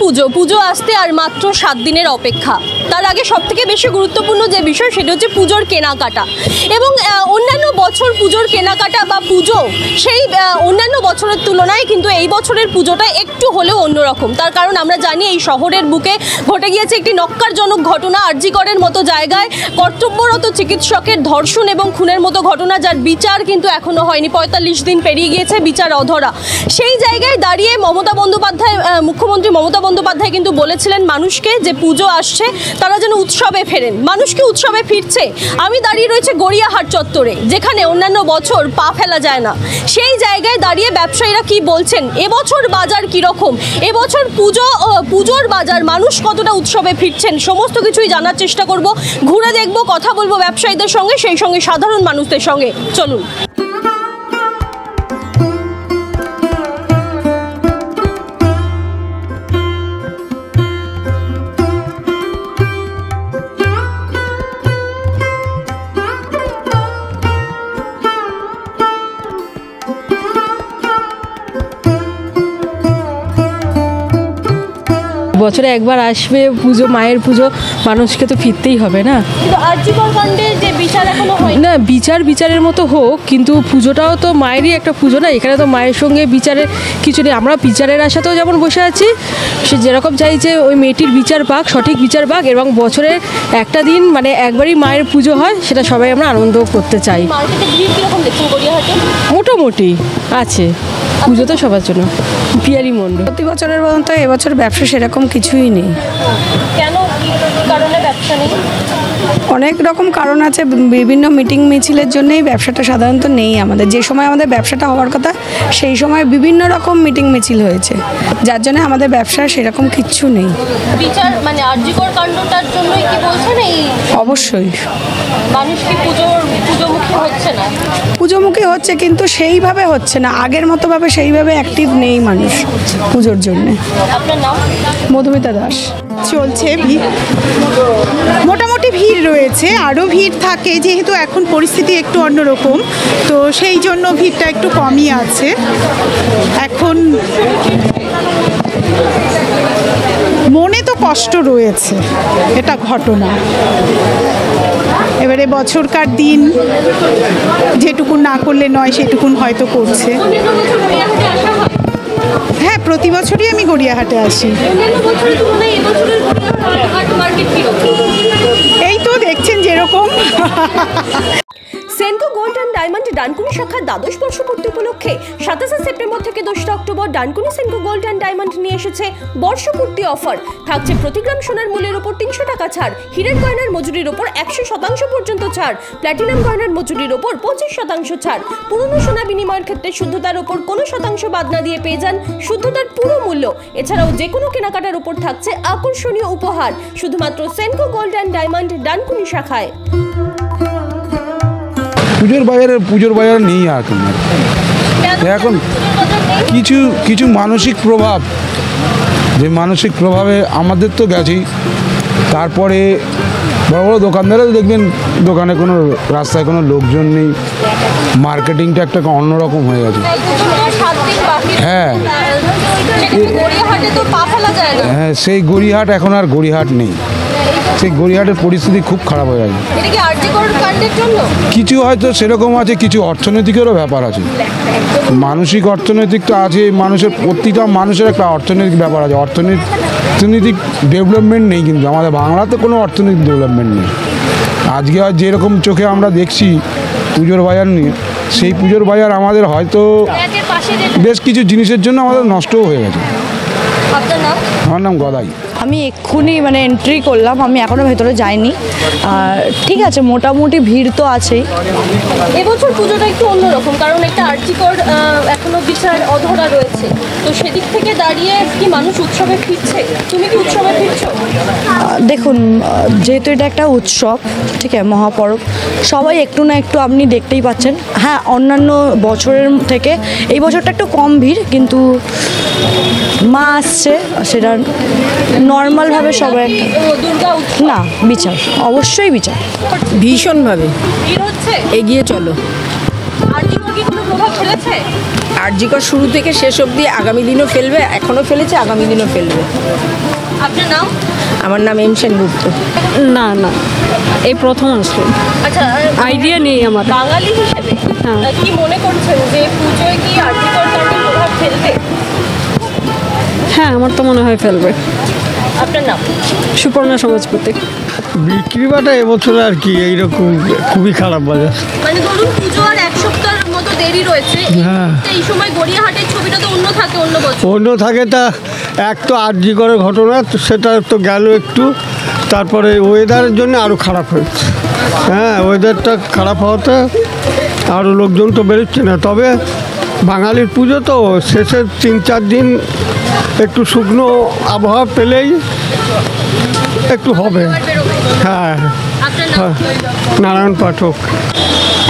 পুজো, পুজো আসতে আর মাত্র 7 দিনের অপেক্ষা। তার আগে সবথেকে বেশি গুরুত্বপূর্ণ যে বিষয় সেটা হচ্ছে পুজোর কেনাকাটা। এবং অন্যান্য বছর পুজোর কেনাকাটা বা পুজো সেই অন্যান্য বছরের তুলনায় কিন্তু এই বছরের পুজোটা একটু হলেও অন্যরকম। তার কারণ আমরা জানি এই শহরের বুকে ঘটে গিয়েছে একটি নক্কারজনক ঘটনা, আরজিকরের মতো জায়গায় কর্তব্যরত চিকিৎসকের ধর্ষণ এবং খুনের মতো ঘটনা, যার বিচার কিন্তু এখনো হয়নি। 45 দিন পেরিয়ে গিয়েছে, বিচার অধরা। সেই জায়গায় দাঁড়িয়ে মুখ্যমন্ত্রী মমতা বন্দ্যোপাধ্যায় কিন্তু বলেছিলেন মানুষকে যে পুজো আসছে, তারা যেন উৎসবে ফেরেন। মানুষকে উৎসবে ফিরছে। আমি দাঁড়িয়ে রয়েছে গড়িয়াহাট চত্বরে, যেখানে অন্যান্য বছর পা ফেলা যায় না। সেই জায়গায় দাঁড়িয়ে ব্যবসায়ীরা কি বলছেন, এবছর বাজার কীরকম, এবছর পুজোর বাজার, মানুষ কতটা উৎসবে ফিরছেন, সমস্ত কিছুই জানার চেষ্টা করব, ঘুরে দেখব, কথা বলবো ব্যবসায়ীদের সঙ্গে, সেই সঙ্গে সাধারণ মানুষদের সঙ্গে। চলুন। বছরে একবার আসবে পুজো, মায়ের পুজো, মানুষকে তো ফিরতেই হবে না। কিন্তু আরজিকর কাণ্ডে যে বিচার এখনো হয় না, বিচারের মতো হোক, কিন্তু পুজোটাও তো মায়েরই একটা পুজো না। এখানে তো মায়ের সঙ্গে বিচারের কিছু নেই। আমরা বিচারের আশাতেও যেমন বসে আছি, সে যেরকম চাইছে ওই মেয়েটির বিচার পাক, সঠিক বিচার পাক, এবং বছরের একটা দিন মানে একবারই মায়ের পুজো হয়, সেটা সবাই আমরা আনন্দ করতে চাই। মোটামুটি আছে, পুজো তো সবার জন্য। পিয়ারি মণ্ডল। প্রতি বছরের মতো এবছর ব্যবসা সেরকম কিছুই নেই। কেন, কি কারণে ব্যবসা নেই? অনেক রকম কারণ আছে, বিভিন্ন মিটিং মিছিলের জন্যই ব্যবসাটা সাধারণত নেই আমাদের। যে সময় আমাদের ব্যবসাটা হওয়ার কথা সেই সময় বিভিন্ন রকম মিটিং মিছিল হয়েছে, যার জন্য আমাদের ব্যবসা সেরকম কিচ্ছু নেই। বিচার মানে আরজিকর কাণ্ডটার জন্যই কি বলছেন? এই অবশ্যই মানুষ কি পুজোমুখী হচ্ছে না? পুজোমুখী হচ্ছে, কিন্তু সেইভাবে হচ্ছে না, আগের মতোভাবে সেইভাবে অ্যাক্টিভ নেই মানুষ পুজোর জন্যে। আপনার নাম? মধুমিতা দাস। চলছে ভিড়, মোটামুটি ভিড় রয়েছে, আরও ভিড় থাকে যেহেতু এখন পরিস্থিতি একটু অন্যরকম, তো সেই জন্য ভিড়টা একটু কমই আছে এখন। মনে তো কষ্ট রয়েছে, এটা ঘটনা। এবারে বছরকার দিন যেটুকুন না করলে নয় সেটুকুন হয়তো করছে। হ্যাঁ, প্রতি বছরই আমি গড়িয়াহাটে আসি। এই তো দেখছেন যেরকম। Senco gold and diamond Dankuni শাখার দ্বাদশ বর্ষপূর্তি উপলক্ষে 27 সেপ্টেম্বর থেকে 2 October Dankuni Senco gold and diamond নিয়ে এসেছে বর্ষপূর্তি অফার। থাকছে প্রতি গ্রাম সোনার মূল্যের উপর 300 টাকা ছাড়, হীরের গয়নার মজুরির উপর 100% পর্যন্ত ছাড়, প্ল্যাটিনাম গয়নার মজুরির উপর 25% ছাড়। পুরনো সোনা বিনিময়ের ক্ষেত্রে শুদ্ধতার উপর কোনো শতাংশ বাদ না দিয়ে পেয়ে যান শুদ্ধতার পুরো মূল্য। এছাড়াও যে কোনো কেনাকাটার উপর থাকছে আকর্ষণীয় উপহার, শুধুমাত্র Senco gold and diamond Dankuni শাখায়। পুজোর বাজার নেই এখন কিছু মানসিক প্রভাব, যে মানসিক প্রভাবে আমাদের তো গেছেই। তারপরে বড় বড় দোকানদারও দেখবেন দোকানে কোনো রাস্তায় কোনো লোকজন নেই, মার্কেটিংটা একটা অন্যরকম হয়ে গেছে। হ্যাঁ হ্যাঁ, সেই গড়িয়াহাট এখন আর গড়িয়াহাট নেই। সেই গড়িয়াহাটের পরিস্থিতি খুব খারাপ হয়ে গেছে। কিছু হয়তো সেরকম আছে, কিছু অর্থনৈতিকেরও ব্যাপার আছে, মানসিক অর্থনৈতিকটা আছে। প্রতিটা মানুষের একটা অর্থনৈতিক ব্যাপার আছে। অর্থনৈতিক ডেভেলপমেন্ট নেই, কিন্তু আমাদের বাংলাতে কোনো অর্থনৈতিক ডেভেলপমেন্ট নেই। আজকে আর যেরকম চোখে আমরা দেখছি পুজোর বাজার নিয়ে, সেই পুজোর বাজার আমাদের হয়তো বেশ কিছু জিনিসের জন্য আমাদের নষ্টও হয়ে গেছে। আমার নাম গদাই। আমি এক্ষুনি এন্ট্রি করলাম, আমি এখনও ভেতরে যাইনি। আর ঠিক আছে, মোটামুটি ভিড় তো আছেই। এবছর পুজোটা একটু অন্যরকম, কারণ একটা আরজিকর এখনো বিচার অধরা রয়েছে, তো সেদিক থেকে দাঁড়িয়ে কি মানুষ উৎসবে ফিরছে? তুমি কি উৎসবে ফিরছো? দেখুন, যেহেতু এটা একটা উৎসব, ঠিক আছে, মহাপরব, সবাই একটু না একটু আপনি দেখতেই পাচ্ছেন। হ্যাঁ, অন্যান্য বছরের থেকে এই বছরটা একটু কম ভিড়, কিন্তু মা আসছে, সেটা নর্মালভাবে সবাই না বিচার, অবশ্যই বিচার। ভীষণভাবে ভিড় হচ্ছে, এগিয়ে চলো। আরজিকর কি কোনো প্রভাব ফেলেছে? আরজিকর শুরু থেকে শেষ অবধি আগামী দিনও ফেলবে, এখনও ফেলেছে, আগামী দিনও ফেলবে। আপনার নাম? আমার নাম এম সেনগুপ্ত। না না, এই প্রথম আসলো, আচ্ছা, আইডিয়া নেই আমার। বাঙালি হিসেবে হ্যাঁ। কি মনে করছেন যে পুজোয় কি আরজিকর কাণ্ডের প্রভাব ফেলবে? হ্যাঁ, আমার তো মনে হয় ফেলবে। আপনার নাম? সুপর্ণা সমাজপতি। বিক্রি বাটা এবছর আর কি এইরকম খুবই খারাপ বাজার। মানে ধরুন পুজো আর এক সপ্তাহের মতো দেরি রয়েছে, হ্যাঁ। এই সময় গড়িয়াহাটের ছবিটা তো অন্য থাকে অন্য বছর। অন্য থাকে তা এক তো আরজি করে ঘটনা, তো সেটা তো গেল একটু, তারপরে ওয়েদারের জন্য আরও খারাপ হয়েছে। হ্যাঁ, ওয়েদারটা খারাপ হওয়াতে আরও লোকজন তো বেরোচ্ছে না। তবে বাঙালির পুজো তো শেষের 3-4 দিন একটু শুকনো আবহাওয়া পেলেই একটু হবে। হ্যাঁ, আপনার নাম? নারায়ণ পাঠক।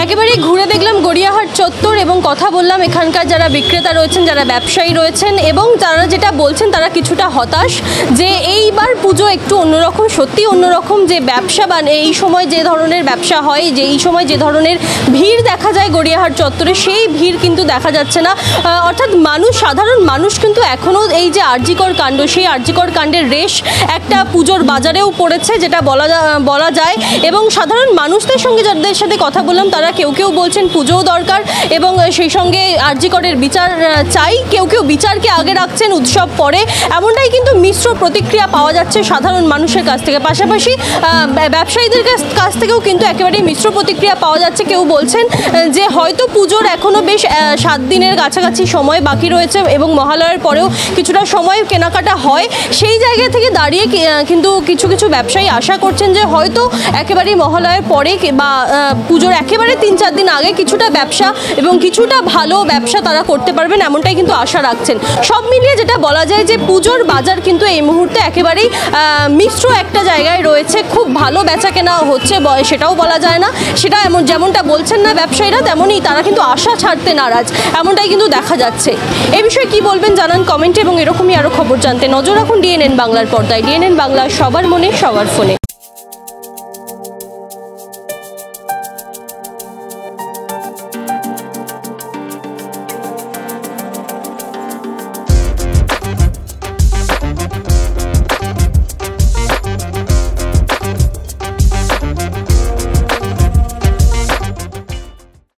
একেবারে ঘুরে দেখলাম গড়িয়াহাট চত্বর এবং কথা বললাম এখানকার যারা বিক্রেতা রয়েছেন, যারা ব্যবসায়ী রয়েছেন, এবং তারা যেটা বলছেন তারা কিছুটা হতাশ যে এইবার পুজো একটু অন্যরকম, সত্যি অন্যরকম। যে ব্যবসা বা এই সময় যে ধরনের ব্যবসা হয়, যে এই সময় যে ধরনের ভিড় দেখা যায় গড়িয়াহাট চত্বরে, সেই ভিড় কিন্তু দেখা যাচ্ছে না। অর্থাৎ মানুষ, সাধারণ মানুষ কিন্তু এখনও এই যে আরজিকর কাণ্ড, সেই আরজিকর কাণ্ডের রেশ একটা পুজোর বাজারেও পড়েছে, যেটা বলা যায়। এবং সাধারণ মানুষদের সঙ্গে যাদের সাথে কথা বললাম তারা কেউ কেউ বলছেন পুজোও দরকার এবং সেই সঙ্গে আরজিকরের বিচার চাই, কেউ কেউ বিচারকে আগে রাখছেন, উৎসব পরে। এমনটাই কিন্তু মিশ্র প্রতিক্রিয়া পাওয়া যাচ্ছে সাধারণ মানুষের কাছ থেকে। পাশাপাশি ব্যবসায়ীদের কাছ থেকেও কিন্তু একেবারেই মিশ্র প্রতিক্রিয়া পাওয়া যাচ্ছে। কেউ বলছেন যে হয়তো পুজোর এখনও বেশ 7 দিনের কাছাকাছি সময় বাকি রয়েছে এবং মহালয়ার পরেও কিছুটা সময় কেনাকাটা হয়। সেই জায়গা থেকে দাঁড়িয়ে কিন্তু কিছু কিছু ব্যবসায়ী আশা করছেন যে হয়তো একেবারেই মহালয়ার পরে বা পুজোর একেবারে 3-4 দিন আগে কিছুটা ব্যবসা এবং কিছুটা ভালো ব্যবসা তারা করতে পারবেন, এমনটাই কিন্তু আশা রাখছেন। সব মিলিয়ে যেটা বলা যায় যে পুজোর বাজার কিন্তু এই মুহূর্তে একেবারেই মিশ্র একটা জায়গায় রয়েছে। খুব ভালো বেচা কেনা হচ্ছে সেটাও বলা যায় না, সেটা যেমনটা বলছেন না ব্যবসায়ীরা, তেমনই তারা কিন্তু আশা ছাড়তে নারাজ, এমনটাই কিন্তু দেখা যাচ্ছে। এই বিষয়ে কি বলবেন জানান কমেন্টে, এবং এরকমই আরও খবর জানতে নজর রাখুন ডিএনএন বাংলার পর্দায়। ডিএনএন বাংলা, সবার মনে সবার ফোনে।